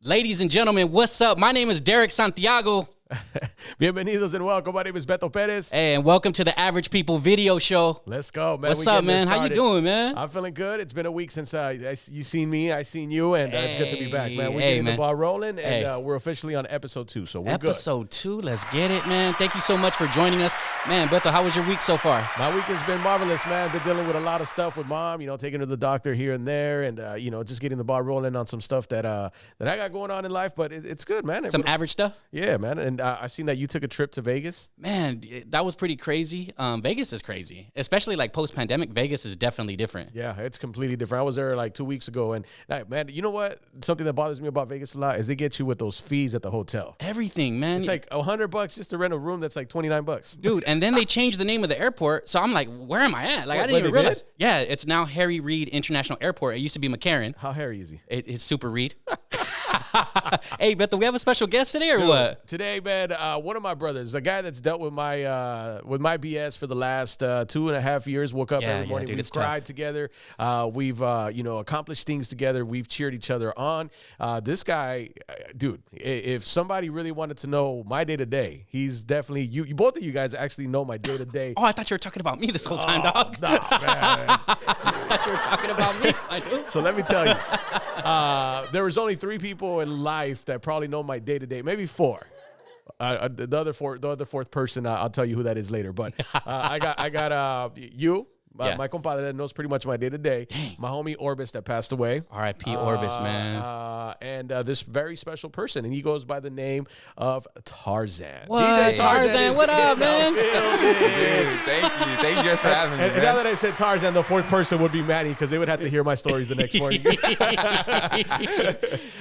Ladies and gentlemen, what's up? My name is Derrick Santiago. Bienvenidos and welcome. My name is Beto Perez. Hey, and welcome to the Average People video show. Let's go, man. What's up, man? How you doing, man? I'm feeling good. It's been a week since you seen me, I seen you, and it's good to be back, man. We're getting the ball rolling, and we're officially on episode 2, so we're good. Episode 2, let's get it, man. Thank you so much for joining us. Man, Beto, how was your week so far? My week has been marvelous, man. Been dealing with a lot of stuff with mom, taking her to the doctor here and there, and, just getting the ball rolling on some stuff that I got going on in life, but it's good, man. Some average stuff? Yeah, man, and I seen that you took a trip to Vegas. Man, that was pretty crazy. Vegas is crazy, especially like post-pandemic. Vegas is definitely different. Yeah, it's completely different. I was there like 2 weeks ago, and man, you know what? Something that bothers me about Vegas a lot is they get you with those fees at the hotel. Everything, man. It's like $100 just to rent a room. That's like $29, dude. And then they changed the name of the airport, so I'm like, where am I at? Like, I didn't even realize. Yeah, it's now Harry Reid International Airport. It used to be McCarran. How Harry is he? It's Super Reid. Hey, Beto, we have a special guest today, or dude, what? Today, man, one of my brothers, a guy that's dealt with my BS for the last 2.5 years. Woke up every morning. Dude, we've cried together. We've accomplished things together. We've cheered each other on. This guy, dude, if somebody really wanted to know my day to day, he's definitely you. Both of you guys actually know my day to day. Oh, I thought you were talking about me this whole time, dog. No, man. I thought you were talking about me. I do. So let me tell you, there was only 3 people in life that probably know my day to day, maybe 4. The other fourth person, I'll tell you who that is later. But I got you. My compadre that knows pretty much my day-to-day. My homie Orbis that passed away. R.I.P. Orbis, man. And this very special person, and he goes by the name of Tarzan. What? DJ Tarzan, what up, man? Dude, thank you guys for having me, and now that I said Tarzan, the 4th person would be Manny, because they would have to hear my stories the next morning.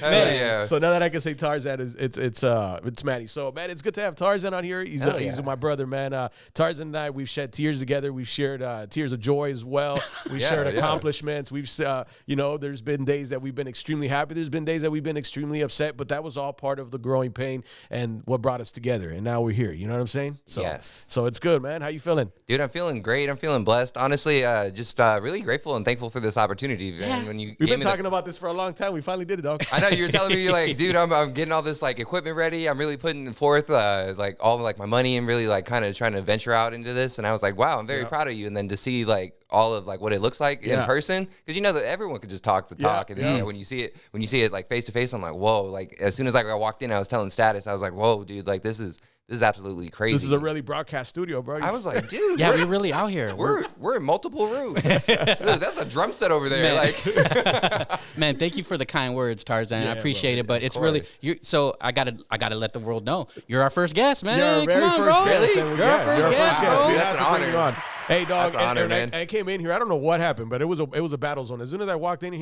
Yeah. So now that I can say Tarzan, it's Manny. So man, it's good to have Tarzan on here. He's my brother, man. Tarzan and I, we've shed tears together. We've shared tears of joy as well. We've shared accomplishments. We've there's been days that we've been extremely happy. There's been days that we've been extremely upset, but that was all part of the growing pain and what brought us together. And now we're here. You know what I'm saying? So, yes. So it's good, man. How you feeling? Dude, I'm feeling great. I'm feeling blessed. Honestly, just really grateful and thankful for this opportunity. Yeah. We've been talking about this for a long time. We finally did it, dog. I know you were telling me, you're like, dude, I'm getting all this like equipment ready. I'm really putting forth like all of like my money and really like kind of trying to venture out into this. And I was like, wow, I'm very proud of you. And then to see like all of like what it looks like in person, because that everyone could just talk the talk, and then when you see it like face to face, I'm like, whoa! Like as soon as I walked in, I was telling Status, I was like, whoa, dude, like this is absolutely crazy. This is a really broadcast studio, bro. I was like, dude, we're really out here. We're in multiple rooms. Dude, that's a drum set over there. Man. Like, man, thank you for the kind words, Tarzan. I appreciate it, but it's really so I gotta let the world know you're our first guest, man. You're our very first guest. Really? You're our first guest. We That's have to bring it on. Hey, dog, That's an honor, man. I came in here. I don't know what happened, but it was a battle zone. As soon as I walked in,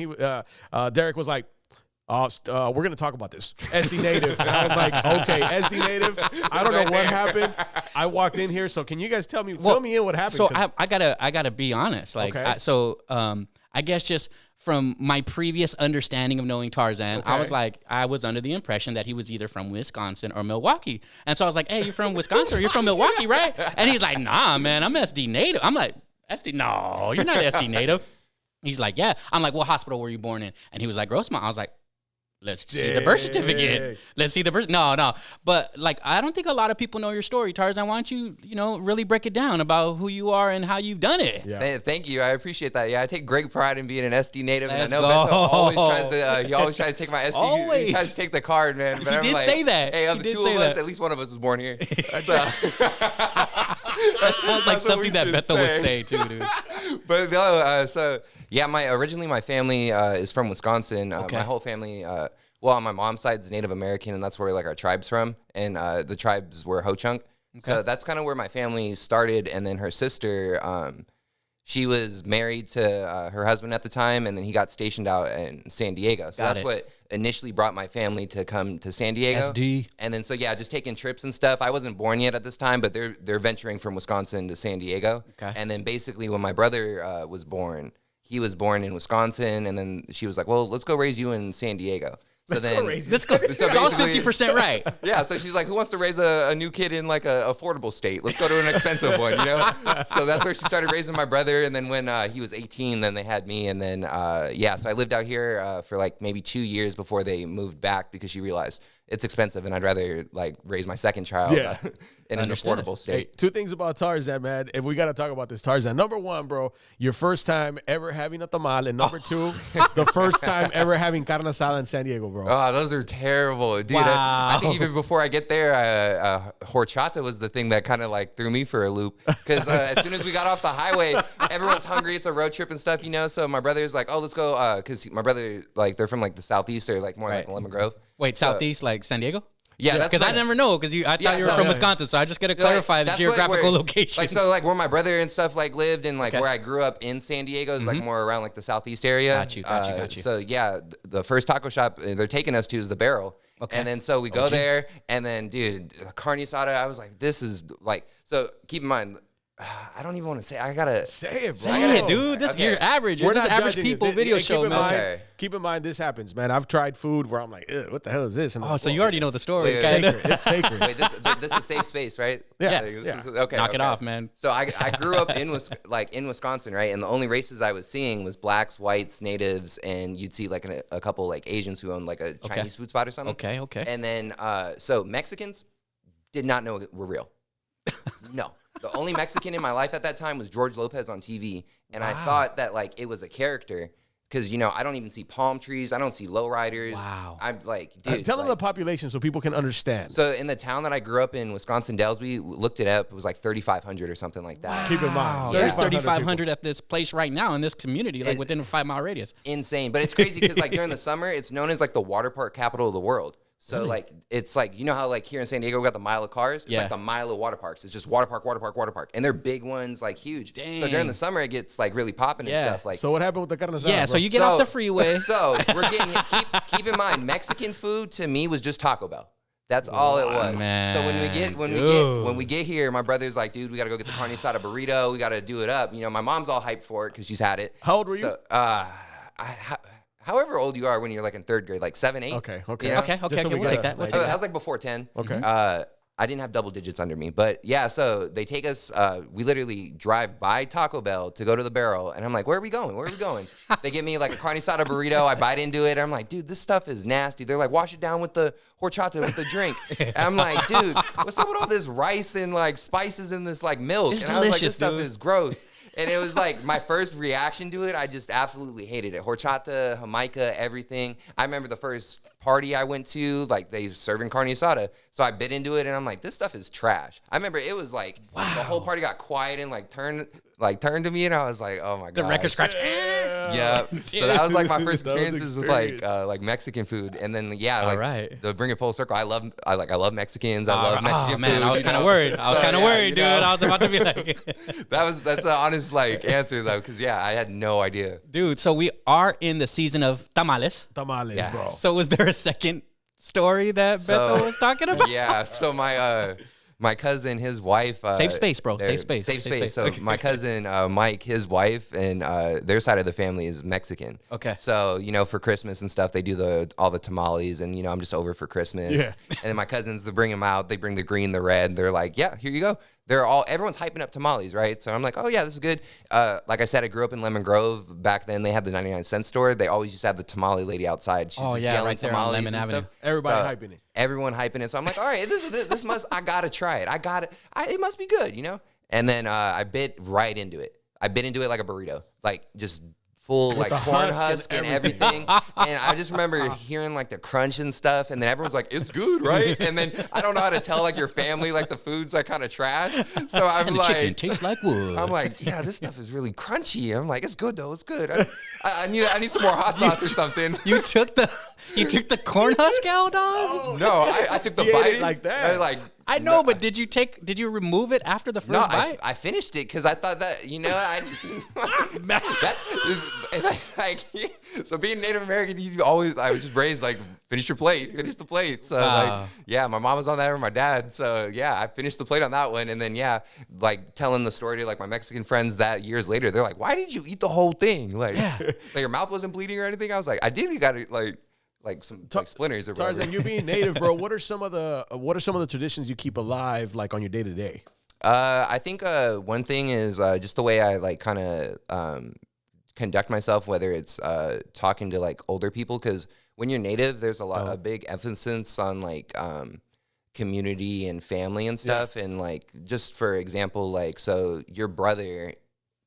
Derrick was like, we're going to talk about this. SD Native. And I was like, okay, SD Native. I don't know what happened. I walked in here. So can you guys fill me in what happened? So I gotta be honest. Like, okay. I guess just from my previous understanding of knowing Tarzan, I was under the impression that he was either from Wisconsin or Milwaukee. And so I was like, hey, you're from Wisconsin or you're from Milwaukee, right? And he's like, nah, man, I'm SD Native. I'm like, SD? No, you're not SD Native. He's like, yeah. I'm like, what hospital were you born in? And he was like, Grossmont. I was like, let's see the birth certificate. Let's see the birth. No. But like, I don't think a lot of people know your story, Tarzan. Why don't you, really break it down about who you are and how you've done it? Yeah. Thank you. I appreciate that. Yeah, I take great pride in being an SD Native. Let's and I know Beto always tries to take my SD. Always. He tries to take the card, man. But He did say that. Hey, of the 2 of us, at least one of us was born here. So. That sounds like something that Beto would say too, dude. But no, originally my family is from Wisconsin. My whole family, on my mom's side is Native American, and that's where like our tribe's from. And the tribes were Ho-Chunk. Okay. So that's kind of where my family started. And then her sister, she was married to her husband at the time, and then he got stationed out in San Diego. So that's what initially brought my family to come to San Diego. SD. And then just taking trips and stuff. I wasn't born yet at this time, but they're venturing from Wisconsin to San Diego. Okay. And then basically when my brother was born, he was born in Wisconsin, and then she was like, well, let's go raise you in San Diego. So then Let's go. So I was 50% right. Yeah, so she's like, who wants to raise a new kid in like a affordable state? Let's go to an expensive one, you know? So that's where she started raising my brother. And then when he was 18, then they had me. And then, so I lived out here for like maybe 2 years before they moved back because she realized it's expensive and I'd rather like raise my second child in an affordable state. Hey, two things about Tarzan, man. And we got to talk about this Tarzan. Number one, bro, your first time ever having a tamal. And number two, the first time ever having carne asada in San Diego, bro. Oh, those are terrible. Dude, Wow. I think even before I get there, horchata was the thing that kind of like threw me for a loop. Because as soon as we got off the highway, everyone's hungry. It's a road trip and stuff, you know? So my brother's like, oh, let's go. Because my brother, like, they're from like the Southeast or like more like Lemon Grove. Wait, Southeast, like San Diego? Yeah, because I never know because I thought you were from Wisconsin, so I just got to clarify the geographical location. Like so, like where my brother and stuff like lived, and like where I grew up in San Diego is like more around like the Southeast area. Got you. So yeah, the first taco shop they're taking us to is the Barrel. Okay. And then so we go there, and then dude, carne asada. I was like, this is like. So keep in mind. I don't even want to say. I gotta say it, bro. Say it, dude. This you're average. We're not average people video show, man. Keep in mind, this happens, man. I've tried food where I'm like, what the hell is this? And so you already know the story. It's sacred. Wait, this is a safe space, right? Yeah. Okay. Knock it off, man. So I grew up in Wisconsin, right? And the only races I was seeing was blacks, whites, natives, and you'd see like a couple like Asians who owned like a Chinese food spot or something. Okay. And then so Mexicans did not know were real. No. The only Mexican in my life at that time was George Lopez on TV. And I thought that, like, it was a character. Because, you know, I don't even see palm trees. I don't see lowriders. Wow. I'm like, dude. Tell them the population so people can understand. So in the town that I grew up in, Wisconsin Dells, we looked it up. It was like 3,500 or something like that. Keep in mind. There's 3,500 at this place right now in this community, like within a 5-mile radius. Insane. But it's crazy because, like, during the summer, it's known as, like, the water park capital of the world. So, like, it's like, you know how, like, here in San Diego, we got the mile of cars? It's like the mile of water parks. It's just water park. And they're big ones, like, huge. Dang. So, during the summer, it gets, like, really popping and stuff. Like, so, what happened with the carne asada? Yeah, so you get off the freeway. So, we're getting, keep in mind, Mexican food to me was just Taco Bell. That's all it was. Man, so when we get here, my brother's like, dude, we got to go get the carne asada burrito. We got to do it up. You know, my mom's all hyped for it because she's had it. How old were you? However old you are when you're like in third grade, like 7, 8. Okay. You know? Okay. We'll take that. I was like before 10. Okay. I didn't have double digits under me, but yeah. So they take us. We literally drive by Taco Bell to go to the Barrel, and I'm like, "Where are we going? They get me like a carne asada burrito. I bite into it. And I'm like, "Dude, this stuff is nasty." They're like, "Wash it down with the horchata with the drink." And I'm like, "Dude, what's up with all this rice and like spices in this like milk?" It's and delicious, I was like, "This stuff dude. is gross." And it was like my first reaction to it. I just absolutely hated it. Horchata, Jamaica, everything. I remember the first party I went to, like they serving carne asada. So I bit into it and I'm like, this stuff is trash. I remember it was like the whole party got quiet and like turned to me and I was like, oh my god. The record scratch. Yeah. So that was like my first experiences with like Mexican food. And then to bring it full circle, I love Mexicans. I love Mexican food. I was kind of worried. I was kind of worried, dude. I was about to be like that's an honest like answer though, because I had no idea. Dude, so we are in the season of tamales. Tamales, bro. So was there a second story that Beto was talking about? Yeah. So my cousin, his wife. Safe space, bro. Safe space. So my cousin, Mike, his wife, and their side of the family is Mexican. Okay. So, you know, for Christmas and stuff, they do all the tamales, and, you know, I'm just over for Christmas. Yeah. And then my cousins, they bring them out. They bring the green, the red. They're like, yeah, here you go. Everyone's hyping up tamales, right? So I'm like, oh yeah, this is good. Like I said, I grew up in Lemon Grove. Back then, they had the 99-cent store. They always used to have the tamale lady outside. She's just yelling right there on tamales Lemon and Avenue. stuff. Everybody hyping it. Everyone hyping it. So I'm like, all right, this must. I gotta try it. It must be good, you know. And then I bit right into it. I bit into it like a burrito, like just full like corn husk and everything. And I just remember hearing like the crunch and stuff, and then everyone's like, "It's good, right?" And then I don't know how to tell like your family like the food's like kind of trash. So I'm and the chicken tastes like wood. I'm like, yeah, this stuff is really crunchy. I'm like, it's good though. It's good. I need some more hot sauce or something. You took the corn husk out, dog? No, I took the He ate bite it like that. I know, but did you remove it after the first bite? I finished it because I thought that, you know, so being Native American, I was just raised like, finish the plate. So my mom was on that or my dad. So yeah, I finished the plate on that one. And then, like telling the story to like my Mexican friends that years later, they're like, why did you eat the whole thing? Like, like your mouth wasn't bleeding or anything? I was like, I did. You got to like like some like splinters or whatever. Tarzan, you being native, bro, what are some of the traditions you keep alive like on your day to day? I think one thing is just the way I like kind of conduct myself, whether it's talking to like older people, because when you're native, there's a big emphasis on like community and family and stuff. Yeah. And like, just for example, like, so your brother,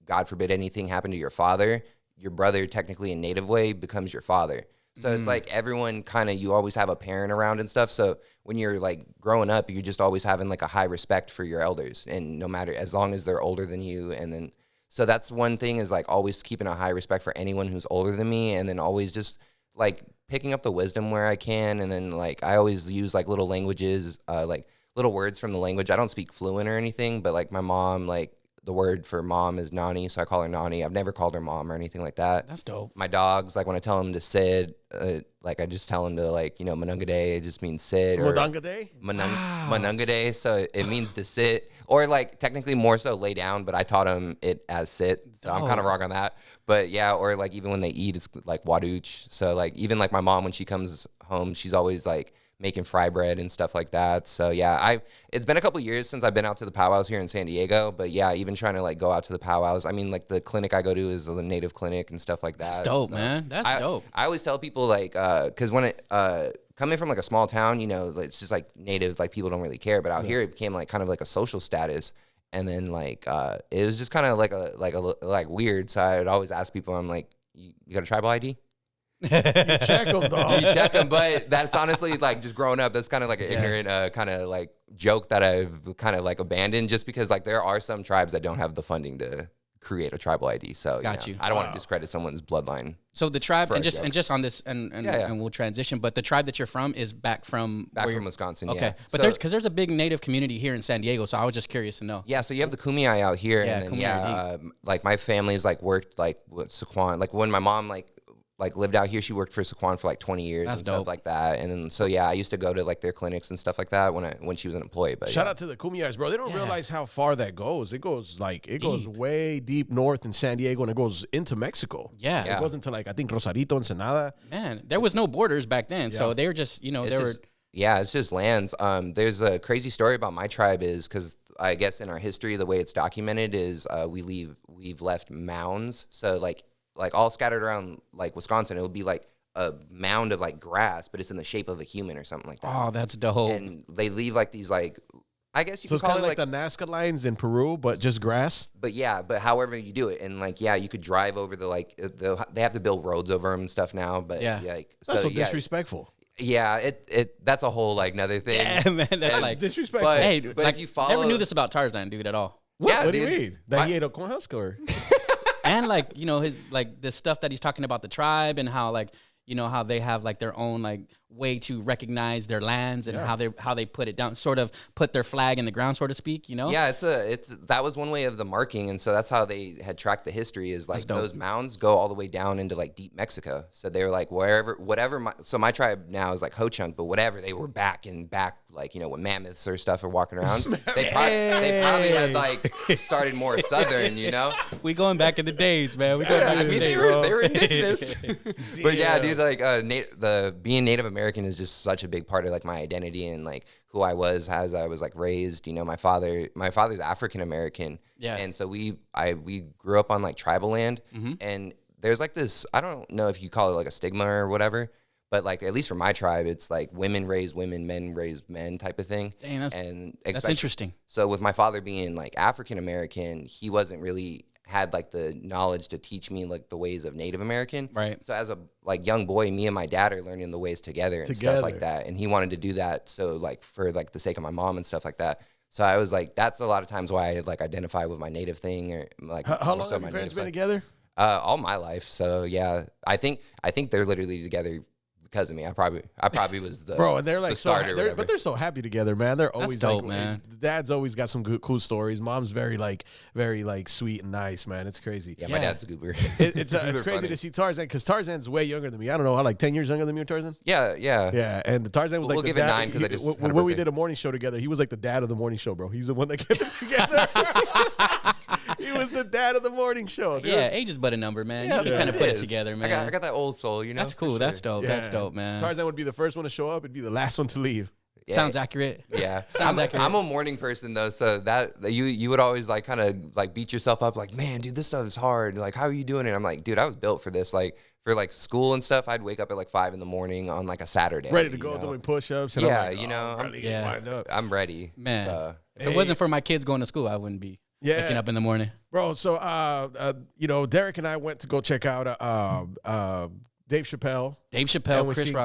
God forbid anything happened to your father, your brother technically in native way becomes your father. So it's like everyone kind of, you always have a parent around and stuff. So when you're like growing up, you're just always having like a high respect for your elders, and no matter, as long as they're older than you. And then, so that's one thing, is like always keeping a high respect for anyone who's older than me. And then always just like picking up the wisdom where I can. And then like, I always use like little languages, like little words from the language. I don't speak fluent or anything, but like my mom, like, the word for mom is Nani, so I call her Nani. I've never called her mom or anything like that. That's dope. My dogs, like when I tell them to sit, like I just tell them to like, you know, Manungade, it just means sit. Or Manungade, so it means to sit. Or like technically more so lay down, but I taught them it as sit. So I'm kind of wrong on that. But yeah, or like even when they eat, it's like waduch. So like even like my mom, when she comes home, she's always like making fry bread and stuff like that. So yeah, it's been a couple years since I've been out to the powwows here in San Diego, but yeah, even trying to like go out to the powwows. I mean, like the clinic I go to is a native clinic and stuff like that. That's dope, man. That's dope. I always tell people like, cause when coming from like a small town, you know, it's just like native, like people don't really care, but out here it became like kind of like a social status. And then like, it was just kind of like weird. So I would always ask people, I'm like, you got a tribal ID? You check them, dog. You check them, but that's honestly like just growing up. That's kind of like an ignorant kind of like joke that I've kind of like abandoned, just because like there are some tribes that don't have the funding to create a tribal ID. So I don't want to discredit someone's bloodline. So the tribe, and just on this, and we'll transition. But the tribe that you're from is back from Wisconsin. Okay, yeah. But there's a big native community here in San Diego. So I was just curious to know. Yeah, so you have the Kumeyaay out here, and then like my family's like worked like with Saquon. Like when my mom like lived out here, she worked for Saquon for like 20 years and stuff like that. And then, so yeah, I used to go to like their clinics and stuff like that when she was an employee. But shout out to the Kumeyays, bro. They don't realize how far that goes. It goes way deep north in San Diego, and it goes into Mexico. Yeah. It goes into like, I think Rosarito, Ensenada. Man, there was no borders back then. So they were just, you know, it's just lands. There's a crazy story about my tribe, is because I guess in our history, the way it's documented is we've left mounds. So like all scattered around like Wisconsin, it'll be like a mound of like grass, but it's in the shape of a human or something like that. Oh, that's dope. And they leave like these like, I guess you could call it like the Nazca lines in Peru, but just grass. But yeah, but however you do it, and like you could drive over the like they have to build roads over them and stuff now. But like that's so disrespectful. Yeah, it that's a whole like another thing. Yeah, man, that's like disrespectful. But, hey, but like, if you follow, never knew this about Tarzan, dude, at all. What do you mean? That he ate a corn husk or? And like, you know, his like the stuff that he's talking about the tribe, and how like, you know, how they have like their own like way to recognize their lands, and how they put it down, sort of put their flag in the ground, so to speak, you know? Yeah, that was one way of the marking, and so that's how they had tracked the history, is like those mounds go all the way down into like deep Mexico. So they were like so my tribe now is like Ho-Chunk, but whatever, they were back like, you know, when mammoths or stuff are walking around, they probably had like started more southern, you know? We going back in the days, man. They were indigenous. But yeah, dude, like the being Native American is just such a big part of like my identity and like who I was as I was like raised. You know, my father's African American, and so we grew up on like tribal land, and there's like this, I don't know if you call it like a stigma or whatever, but like at least for my tribe, it's like women raise women, men raise men type of thing. Dang, that's interesting. So with my father being like African American, he wasn't really had like the knowledge to teach me like the ways of Native American. Right. So as a like young boy, me and my dad are learning the ways together and stuff like that. And he wanted to do that. So like for like the sake of my mom and stuff like that. So I was like, that's a lot of times why I like identify with my Native thing, or like how long have your parents been together? All my life. So yeah, I think they're literally together because of me. I probably was the bro, and they're like starter, but they're so happy together, man. They're always dope, like, man. Dad's always got some good, cool stories. Mom's very sweet and nice, man. It's crazy. Yeah, my dad's a goober. It's crazy funny to see Tarzan, because Tarzan's way younger than me. I don't know, how like 10 years younger than me, or Tarzan? Yeah. And the Tarzan was we'll like give the it dad. 9 because I just when we did a morning show together, he was like the dad of the morning show, bro. He's the one that kept it together. He He was the dad of the morning show. Dude. Yeah, age is but a number, man. Yeah, You just kind of put it together, man. I got that old soul, you know. That's cool. That's dope. That's dope, man. Tarzan would be the first one to show up. It'd be the last one to leave. Yeah. Sounds accurate. Yeah, Sounds accurate. I'm a morning person though, so that you would always like kind of like beat yourself up, like, man, dude, this stuff is hard. Like, how are you doing it? I'm like, dude, I was built for this. Like, for like school and stuff, I'd wake up at like 5 a.m. on like a Saturday, Ready to go doing push-ups. And Yeah, I'm like, you know, I'm ready, man. If it wasn't for my kids going to school, I wouldn't be waking up in the morning, bro. So, you know, Derrick and I went to go check out Dave Chappelle,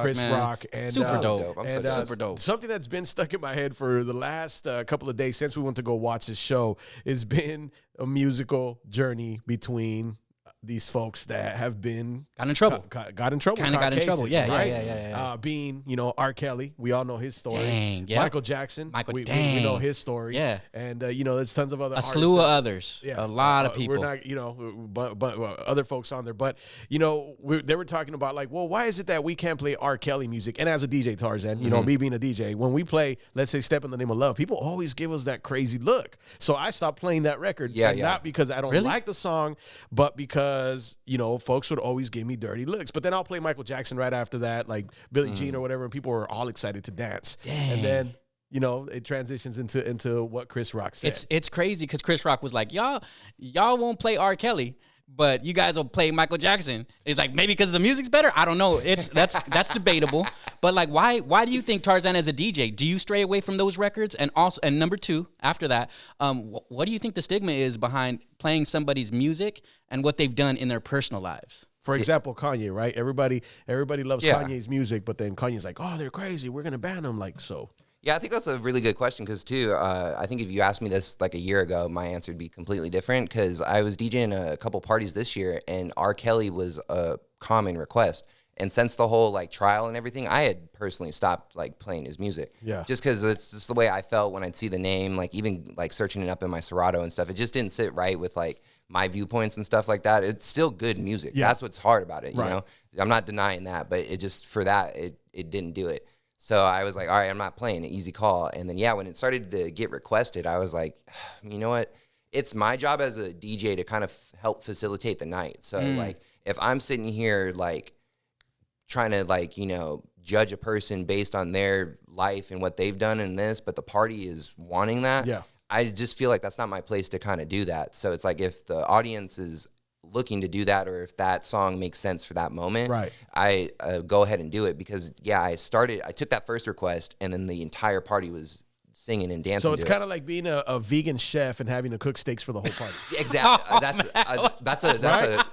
Chris Rock, and super dope. Super dope. Something that's been stuck in my head for the last couple of days since we went to go watch this show has been a musical journey between these folks that have been got in trouble. Got in trouble. Kind of got in trouble. Yeah, right? yeah. Being, you know, R. Kelly. We all know his story. Dang, yeah. Michael Jackson. We know his story. Yeah. And, you know, there's tons of other artists. A slew of others. Yeah. A lot of people. We're not, you know, but other folks on there. But, you know, they were talking about like, well, why is it that we can't play R. Kelly music? And as a DJ, Tarzan, you know, me being a DJ, when we play, let's say, Step in the Name of Love, people always give us that crazy look. So I stopped playing that record. Not because I don't like the song, but because, you know, folks would always give me dirty looks. But then I'll play Michael Jackson right after that, like Billie Jean or whatever, and people are all excited to dance. Dang. And then, you know, it transitions into what Chris Rock said. It's crazy because Chris Rock was like, y'all won't play R. Kelly, but you guys will play Michael Jackson. He's like, maybe because the music's better. I don't know. That's debatable. But like, why do you think Tarzan as a DJ? Do you stray away from those records? And also, and number two, after that, what do you think the stigma is behind playing somebody's music and what they've done in their personal lives? For example, Kanye, right? Everybody loves Kanye's music, but then Kanye's like, oh, they're crazy. We're gonna ban them. Like, so. Yeah, I think that's a really good question because, too, I think if you asked me this like a year ago, my answer would be completely different because I was DJing a couple parties this year and R. Kelly was a common request. And since the whole like trial and everything, I had personally stopped like playing his music. Yeah. Just because it's just the way I felt when I'd see the name, like even like searching it up in my Serato and stuff. It just didn't sit right with like my viewpoints and stuff like that. It's still good music. Yeah. That's what's hard about it. You know, I'm not denying that, but it just for that, it didn't do it. So I was like, all right, I'm not playing it. Easy call. And then, when it started to get requested, I was like, you know what? It's my job as a DJ to kind of help facilitate the night. So, like, if I'm sitting here, like, trying to, like, you know, judge a person based on their life and what they've done in this, but the party is wanting that, I just feel like that's not my place to kind of do that. So it's like if the audience is looking to do that or if that song makes sense for that moment, I go ahead and do it because, I took that first request and then the entire party was singing and dancing. So it's kind of like being a vegan chef and having to cook steaks for the whole party. Exactly.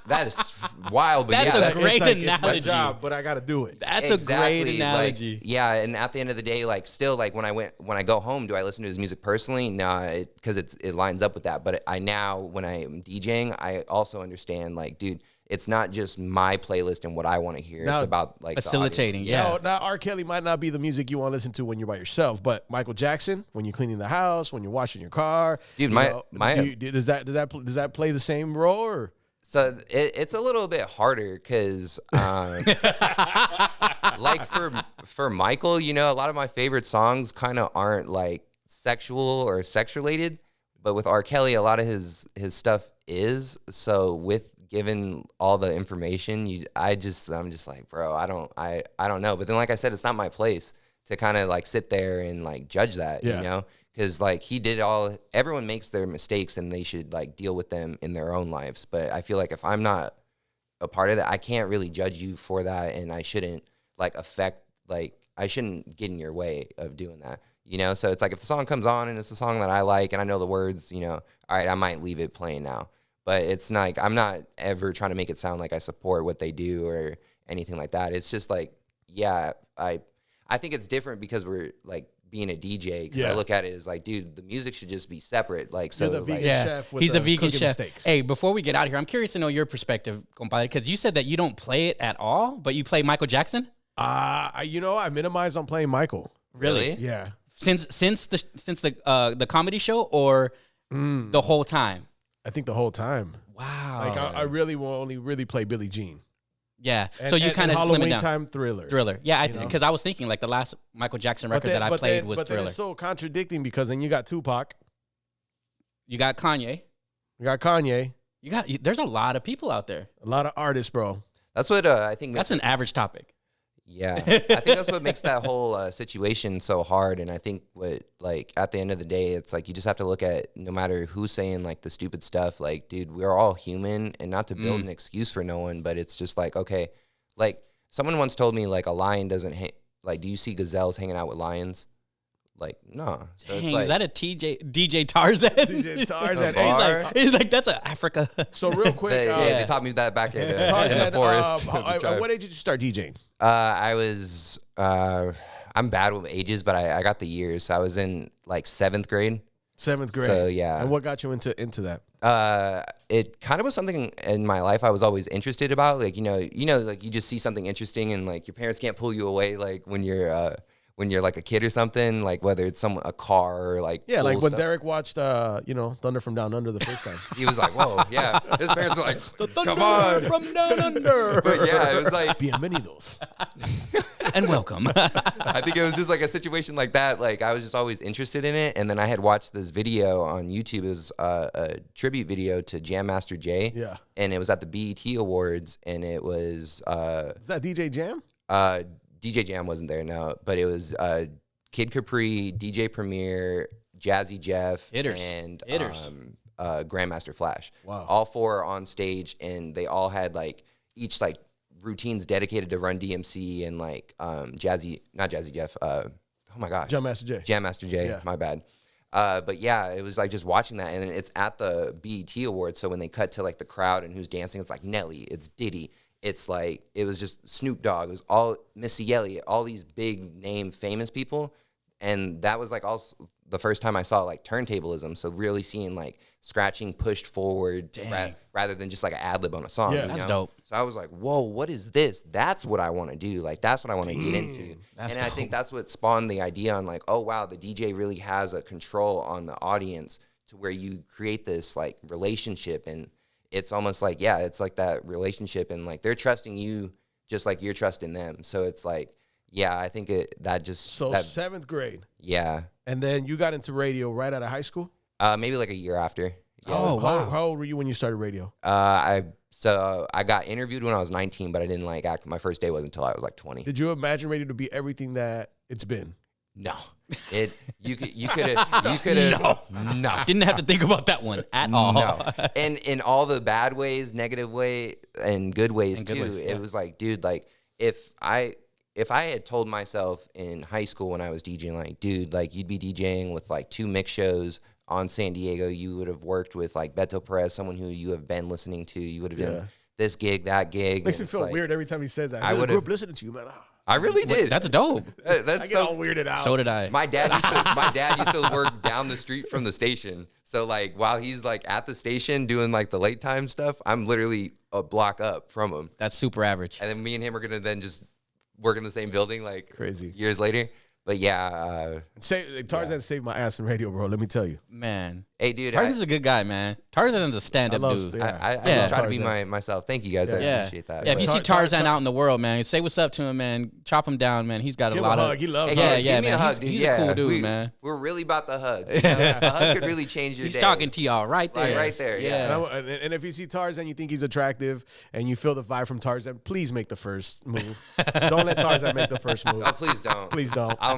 That is wild. But that's a great analogy. It's my job, but I got to do it. That's a great analogy. Like, and at the end of the day, like still, like when I go home, do I listen to his music personally? No, because it lines up with that. But when I'm DJing, I also understand, like, dude, it's not just my playlist and what I want to hear. It's about like facilitating. Now R. Kelly might not be the music you want to listen to when you're by yourself, but Michael Jackson, when you're cleaning the house, when you're washing your car, dude, does that play the same role? Or? So it's a little bit harder because, like for Michael, you know, a lot of my favorite songs kind of aren't like sexual or sex related, but with R. Kelly, a lot of his stuff is. So with given all the information, I'm just like, bro, I don't know. But then, like I said, it's not my place to kind of like sit there and like judge that, you know, because like everyone makes their mistakes and they should like deal with them in their own lives. But I feel like if I'm not a part of that, I can't really judge you for that, and I shouldn't I shouldn't get in your way of doing that, you know. So it's like if the song comes on and it's a song that I like and I know the words, you know, all right, I might leave it playing now. But it's not like I'm not ever trying to make it sound like I support what they do or anything like that. It's just like, I think it's different because we're like being a DJ. Because I look at it as like, dude, the music should just be separate. Like, so you're the vegan chef. He's the vegan chef. Hey, before we get out of here, I'm curious to know your perspective, compadre, because you said that you don't play it at all, but you play Michael Jackson. You know, I minimized on playing Michael. Really? Yeah. Since the comedy show or the whole time. I think the whole time. Wow. Like I really will only really play Billie Jean. Yeah. So you kind of slim it down. Halloween time Thriller. Thriller. Yeah, because I was thinking like the last Michael Jackson record that I played was Thriller. But then it's so contradicting because then you got Tupac. You got Kanye. We got Kanye. There's a lot of people out there. A lot of artists, bro. That's what I think. That's an average topic. Yeah, I think that's what makes that whole situation so hard. And I think at the end of the day, it's like you just have to look at no matter who's saying like the stupid stuff. Like, dude, we're all human, and not to build an excuse for no one, but it's just like, okay, like someone once told me like a lion doesn't like, do you see gazelles hanging out with lions? Like, no. So Dang, it's like, is that a DJ Tarzan? DJ Tarzan. He's like, that's a Africa. So real quick, they taught me that back in Tarzan, the forest. At what age did you start DJing? I was, I'm bad with ages, but I got the years. So I was in like 7th grade. 7th grade. So yeah. And what got you into that? It kind of was something in my life I was always interested about. Like, like you just see something interesting and like your parents can't pull you away. Like when you're like a kid or something, like whether it's a car or like like when stuff. Derrick watched Thunder from Down Under the first time. He was like, whoa, yeah. His parents were like, come on. From Down Under. But yeah, it was like, bienvenidos. And welcome. I think it was just like a situation like that. Like I was just always interested in it. And then I had watched this video on YouTube. It was a tribute video to Jam Master Jay. Yeah. And it was at the BET Awards. And it was... Is that DJ Jam? DJ Jam wasn't there, no. But it was Kid Capri, DJ Premier, Jazzy Jeff, and Grandmaster Flash. Wow. All 4 on stage. And they all had like each like routines dedicated to Run DMC and like not Jazzy Jeff. Oh my gosh. Jam Master Jay. Jam Master Jay. Yeah. My bad. But yeah, it was like just watching that, and it's at the BET Awards. So when they cut to like the crowd and who's dancing, it's like Nelly, it's Diddy, it's like it was just Snoop Dogg, it was all Missy Elliott, all these big name famous people, and that was like also the first time I saw like turntablism. So really seeing like scratching pushed forward rather than just like an ad lib on a song. Yeah, that's dope. So I was like, whoa, what is this? That's what I want to do. Like, that's what I want to get into. And I think that's what spawned the idea on like, oh, wow, the DJ really has a control on the audience to where you create this like relationship. And it's almost like, yeah, it's like that relationship. And like, they're trusting you just like you're trusting them. So it's like, yeah, I think that 7th grade. Yeah. And then you got into radio right out of high school? Maybe like a year after. Yeah. Oh, wow. How old were you when you started radio? I got interviewed when I was 19, but I didn't like act. My first day wasn't until I was like 20. Did you imagine radio to be everything that it's been? No. You could have no. Didn't have to think about that one at all. No. And in all the bad ways, negative way, and good ways too. It was like, dude, like if I had told myself in high school when I was DJing, like, dude, like you'd be DJing with like 2 mix shows on San Diego, you would have worked with like Beto Perez, someone who you have been listening to. You would have done this gig, that gig. Makes me feel weird every time he says that. I would have listening to you, man. I really did. That's dope. I get all weirded out. So did I. My dad used to work down the street from the station. So like while he's like at the station doing like the late time stuff, I'm literally a block up from him. That's super average. And then me and him are gonna then just work in the same building like crazy years later. But yeah, Tarzan saved my ass in radio, bro. Let me tell you, man. Hey, dude, Tarzan's a good guy, man. Tarzan's a stand-up dude. I just try to be myself. Thank you guys. I appreciate that. Yeah, if you see Tarzan out in the world, man, say what's up to him, man. Chop him down, man. He's got a lot of. He loves. Yeah, man. Hug, he's a cool dude, man. We're really about the hug. A hug could really change your day. He's talking to y'all right there. Right there. Yeah. And if you see Tarzan, you think he's attractive, and you feel the vibe from Tarzan, please make the first move. Don't let Tarzan make the first move. Oh, please don't. Please don't. I'll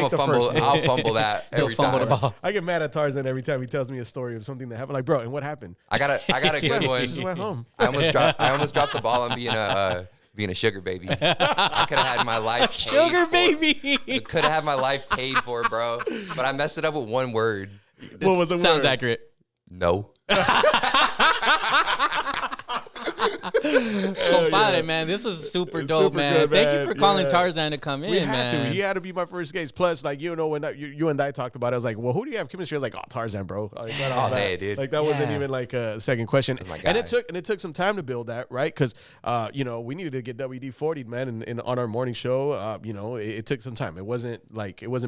fumble that every time. The ball. I get mad at Tarzan every time he tells me a story of something that happened. Like, bro, and what happened? I got a good one. He just went home. I almost dropped the ball on being a sugar baby. I could have had my life paid sugar baby. Could have had my life paid for, bro. But I messed it up with one word. What was the word? Sounds accurate. No. Compadre, man, this was super dope, man. Good, man. Thank you for calling Tarzan to come in, man. He had to be my first guest. Plus, like, when you and I talked about it, I was like, well, who do you have chemistry? I was like, oh, Tarzan, bro. Like, hey, dude. Like, that wasn't even like a second question. And it took some time to build that, right? Because we needed to get WD-40'd, man, and on our morning show. It took some time. It wasn't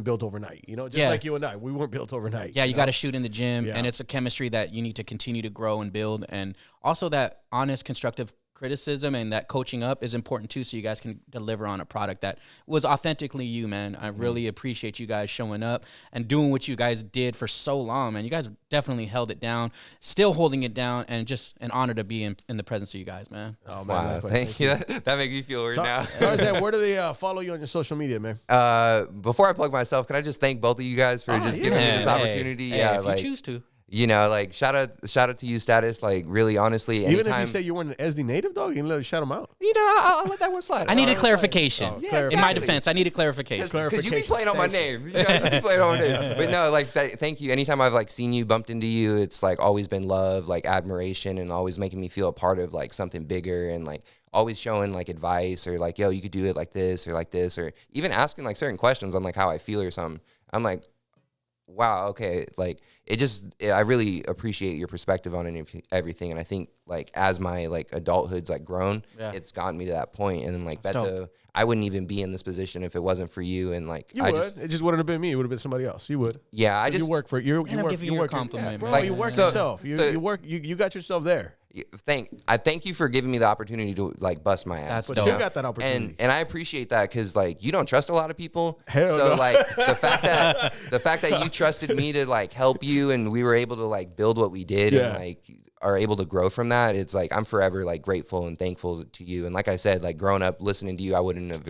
built overnight. Just like you and I, we weren't built overnight. Yeah, you got to shoot in the gym, and it's a chemistry that you need to continue to grow and build, and also that honest, constructive criticism and that coaching up is important too, so you guys can deliver on a product that was authentically you, man. I really appreciate you guys showing up and doing what you guys did for so long, man. You guys definitely held it down, still holding it down, and just an honor to be in the presence of you guys, man. Oh, man. Wow, thank you. That makes me feel weird now. Tarzan, where do they follow you on your social media, man? Before I plug myself, can I just thank both of you guys for just giving me this opportunity? If you choose to. You know, like shout out to you, Status. Like really, honestly, even if you say you weren't an SD native, dog, you can let shout them out. You know, I'll let that one slide. I needed clarification. Exactly. In my defense, I needed clarification. Because you be playing on my name. You guys be playing on my name. But no, like thank you. Anytime I've like seen you, bumped into you, it's like always been love, like admiration, and always making me feel a part of like something bigger, and like always showing like advice or like, yo, you could do it like this, or even asking like certain questions on like how I feel or something. I'm like, wow, okay, like I really appreciate your perspective on everything, and I think like as my like adulthood's like grown, it's gotten me to that point, and then like Beto, I wouldn't even be in this position if it wasn't for you, and like it just wouldn't have been me, it would have been somebody else. You would, you work for you work compliment, bro. Like, you work yourself. You work. You got yourself there. I thank you for giving me the opportunity to like bust my ass. That's dope. You got that opportunity, and I appreciate that because like you don't trust a lot of people. Hell so no. Like the fact that you trusted me to like help you, and we were able to like build what we did, and like are able to grow from that. It's like I'm forever like grateful and thankful to you. And like I said, like growing up listening to you, I wouldn't have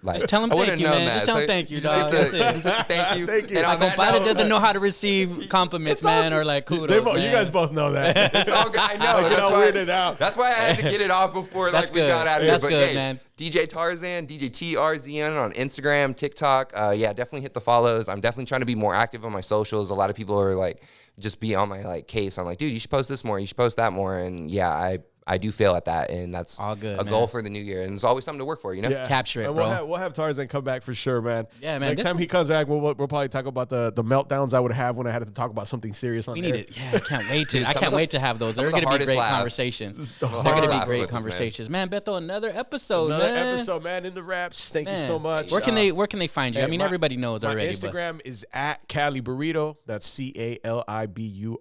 like just tell him thank you, man. Just tell him thank you, dog. That's it. Thank you. Thank you. And compadre doesn't know how to receive compliments, man, or like kudos. You guys both know that. It's all good. I know. That's why I had to get it off before like we got out of here. That's good, man. DJ Tarzan, DJ TRZN on Instagram, TikTok. Yeah, definitely hit the follows. I'm definitely trying to be more active on my socials. A lot of people are like, just be on my like case. I'm like, dude, you should post this more. You should post that more. And yeah, I do fail at that, and that's all good, a goal for the new year. And there's always something to work for, you know. Yeah. Capture it, and bro. We'll have Tarzan come back for sure, man. Yeah, man. Next time he comes back, we'll probably talk about the meltdowns I would have when I had to talk about something serious on air. I can't wait to. I can't wait to have those. They're going to be great conversations. They're going to be great conversations, man. Beto, another episode, man. In the wraps. Thank you so much. Where can they find you? I mean, everybody knows already. My Instagram is at Cali Burrito. That's CaliBurrito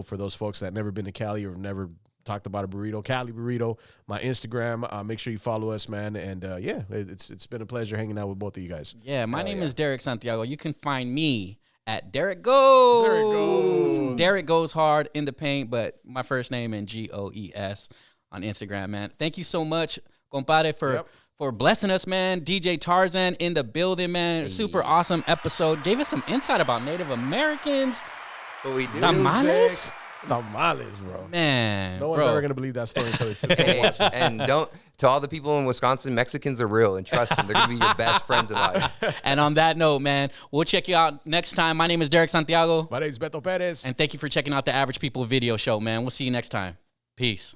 for those folks that have never been to Cali or never talked about a burrito. Cali Burrito, my Instagram. Make sure you follow us, man. And it's been a pleasure hanging out with both of you guys. Yeah, my name is Derrick Santiago. You can find me at Derrick Goes. Derrick Goes hard in the paint, but my first name and GOES on Instagram, man. Thank you so much, compadre, for blessing us, man. DJ Tarzan in the building, man. Hey. Super awesome episode. Gave us some insight about Native Americans. What we do. Tamales. Tamales, bro. Man, no one's ever gonna believe that story until it's and to all the people in Wisconsin, Mexicans are real, and trust them, they're gonna be your best friends in life. And on that note, man, we'll check you out next time. My name is Derrick Santiago. My name is Beto Perez. And thank you for checking out the Average People video show, man. We'll see you next time. Peace.